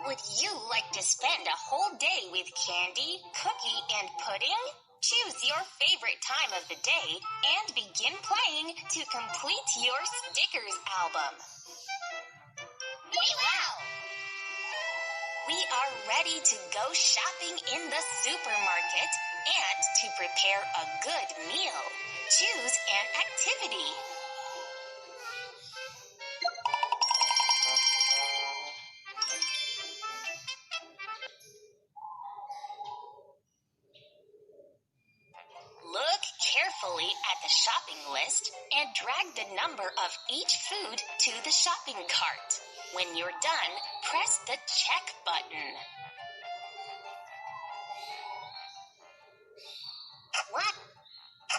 Would you like to spend a whole day with candy, cookie, and pudding? Choose your favorite time of the day and begin playing to complete your stickers album. Wow! We are ready to go shopping in the supermarket and to prepare a good meal. Choose an activity. Look carefully at the shopping list and drag the number of each food to the shopping cart. When you're done, press the check button. 1,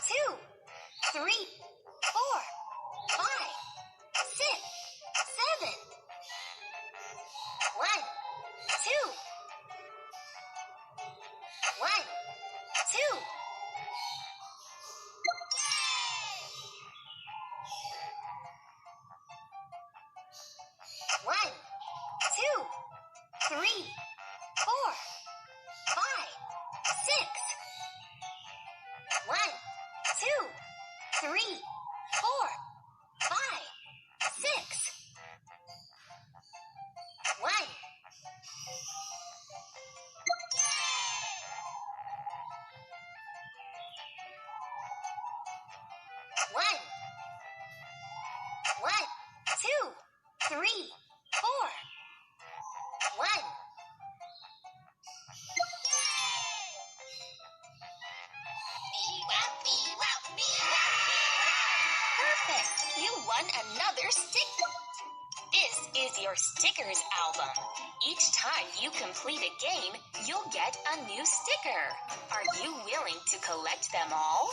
2, 3, 4, 5, 6, 7. 1, 2. 1, 2. One, 2, 3, 4, 5, 6. 1, 2, 3, 4, 5, 6. 1. 1, 2, 3, 4. 1. Perfect! You won another sticker. This is your stickers album. Each time you complete a game, you'll get a new sticker. Are you willing to collect them all?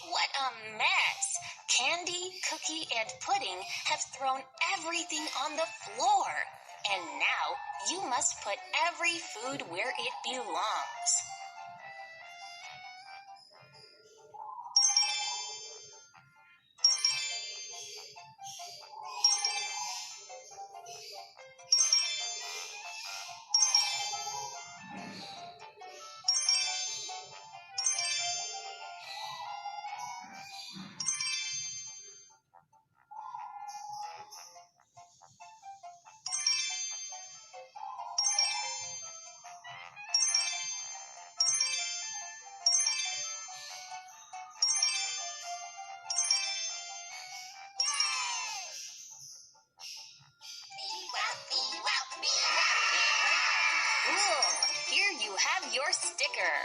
What a mess! Candy, cookie, and pudding have thrown everything on the floor. And now you must put every food where it belongs. Cool! Here you have your sticker.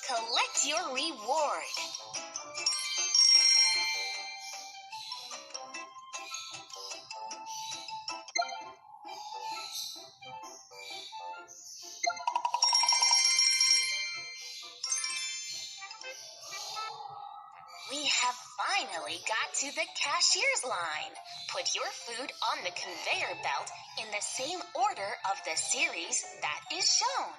Collect your reward. We have finally got to the cashier's line. Put your food on the conveyor belt in the same order of the series that is shown.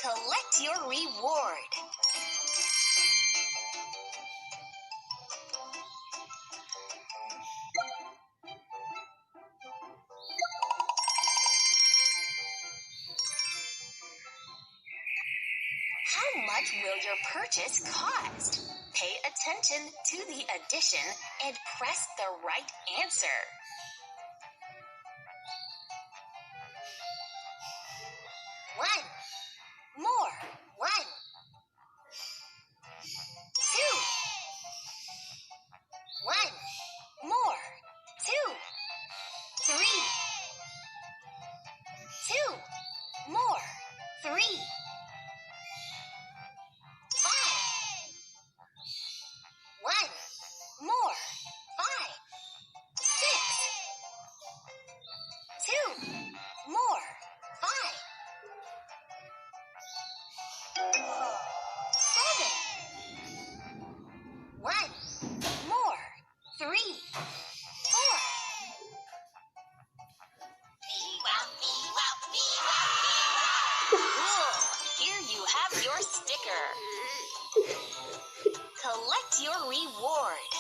Collect your reward. How much will your purchase cost? Pay attention to the addition and press the right answer. 1. More. 1. 2. 1. More. 2. 3. 2. More. 3. 5. 1. More. 5. 6. 2. More. 5. 7. 1. More. 3. 4. Cool. Here you have your sticker. Collect your reward.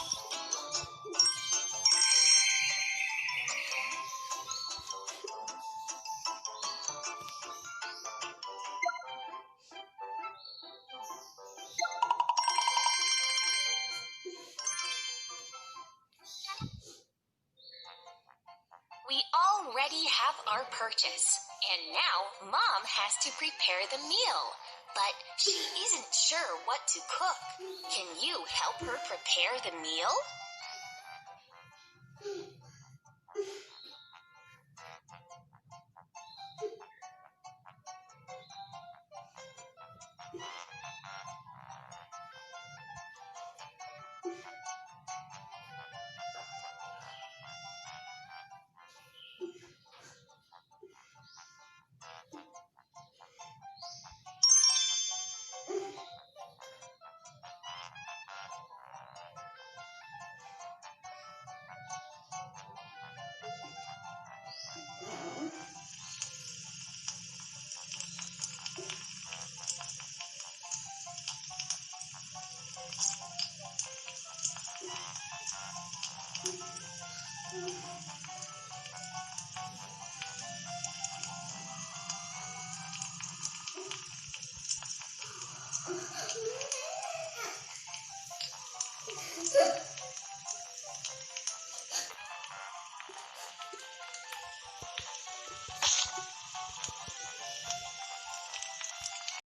We already have our purchase, and now Mom has to prepare the meal. But she isn't sure what to cook. Can you help her prepare the meal?